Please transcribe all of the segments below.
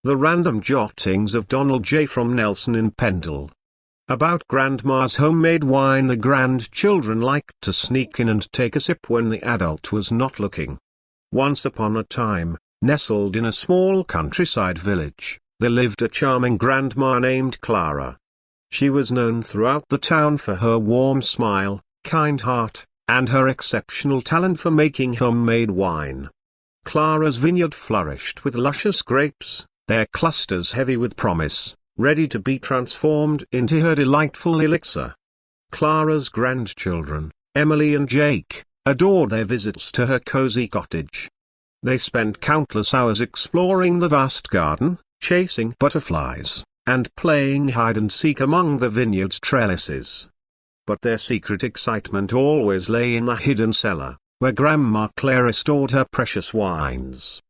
The Random Jottings of Donald J. from Nelson in Pendle. About Grandma's homemade wine. The grandchildren liked to sneak in and take a sip when the adult was not looking. Once upon a time, nestled in a small countryside village, there lived a charming grandma named Clara. She was known throughout the town for her warm smile, kind heart, and her exceptional talent for making homemade wine. Clara's vineyard flourished with luscious grapes, their clusters heavy with promise, ready to be transformed into her delightful elixir. Clara's grandchildren, Emily and Jake, adored their visits to her cozy cottage. They spent countless hours exploring the vast garden, chasing butterflies, and playing hide-and-seek among the vineyard's trellises. But their secret excitement always lay in the hidden cellar, where Grandma Clara stored her precious wines.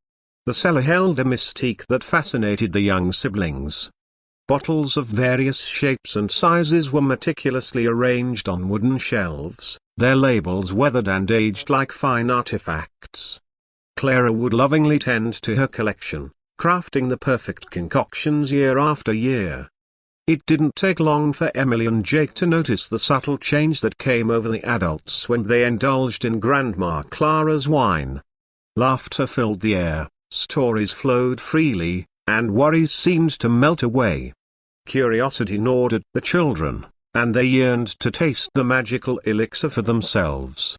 The cellar held a mystique that fascinated the young siblings. Bottles of various shapes and sizes were meticulously arranged on wooden shelves, their labels weathered and aged like fine artifacts. Clara would lovingly tend to her collection, crafting the perfect concoctions year after year. It didn't take long for Emily and Jake to notice the subtle change that came over the adults when they indulged in Grandma Clara's wine. Laughter filled the air, stories flowed freely, and worries seemed to melt away. Curiosity gnawed at the children, and they yearned to taste the magical elixir for themselves.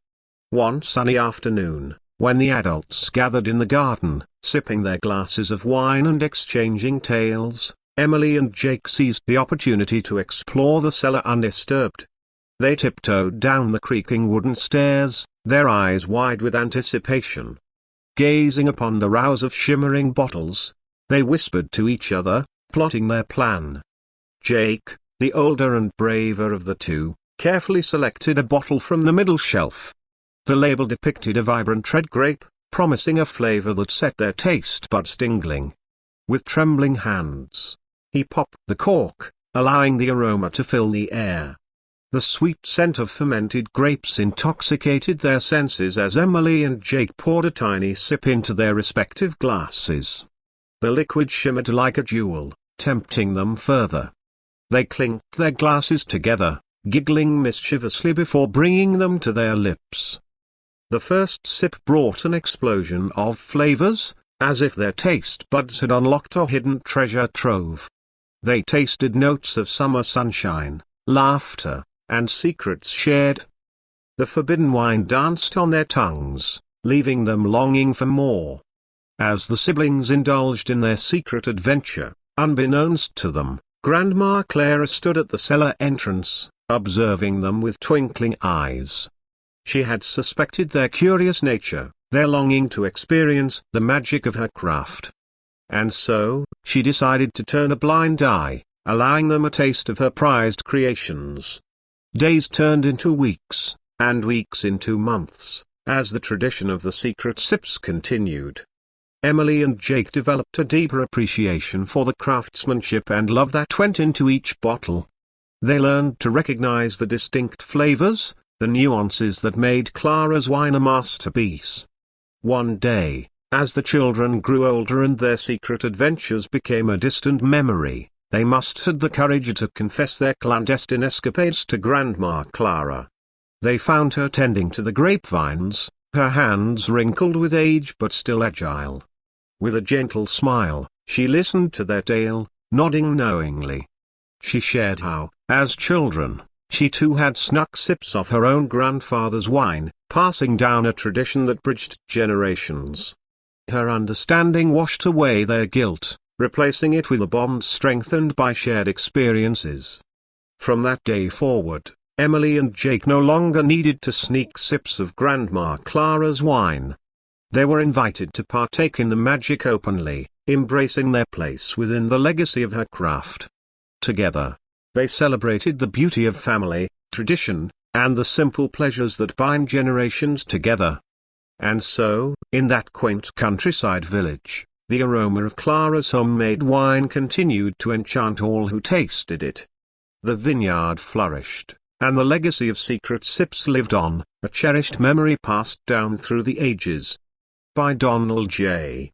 One sunny afternoon, when the adults gathered in the garden, sipping their glasses of wine and exchanging tales, Emily and Jake seized the opportunity to explore the cellar undisturbed. They tiptoed down the creaking wooden stairs, their eyes wide with anticipation. Gazing upon the rows of shimmering bottles, they whispered to each other, plotting their plan. Jake, the older and braver of the two, carefully selected a bottle from the middle shelf. The label depicted a vibrant red grape, promising a flavor that set their taste buds tingling. With trembling hands, he popped the cork, allowing the aroma to fill the air. The sweet scent of fermented grapes intoxicated their senses as Emily and Jake poured a tiny sip into their respective glasses. The liquid shimmered like a jewel, tempting them further. They clinked their glasses together, giggling mischievously before bringing them to their lips. The first sip brought an explosion of flavors, as if their taste buds had unlocked a hidden treasure trove. They tasted notes of summer sunshine, laughter, and secrets shared. The forbidden wine danced on their tongues, leaving them longing for more. As the siblings indulged in their secret adventure, unbeknownst to them, Grandma Clara stood at the cellar entrance, observing them with twinkling eyes. She had suspected their curious nature, their longing to experience the magic of her craft. And so, she decided to turn a blind eye, allowing them a taste of her prized creations. Days turned into weeks, and weeks into months, as the tradition of the secret sips continued. Emily and Jake developed a deeper appreciation for the craftsmanship and love that went into each bottle. They learned to recognize the distinct flavors, the nuances that made Clara's wine a masterpiece. One day, as the children grew older and their secret adventures became a distant memory, they mustered the courage to confess their clandestine escapades to Grandma Clara. They found her tending to the grapevines, her hands wrinkled with age but still agile. With a gentle smile, she listened to their tale, nodding knowingly. She shared how, as children, she too had snuck sips of her own grandfather's wine, passing down a tradition that bridged generations. Her understanding washed away their guilt, replacing it with a bond strengthened by shared experiences. From that day forward, Emily and Jake no longer needed to sneak sips of Grandma Clara's wine. They were invited to partake in the magic openly, embracing their place within the legacy of her craft. Together, they celebrated the beauty of family, tradition, and the simple pleasures that bind generations together. And so, in that quaint countryside village, the aroma of Clara's homemade wine continued to enchant all who tasted it. The vineyard flourished, and the legacy of secret sips lived on, a cherished memory passed down through the ages. By Donald J.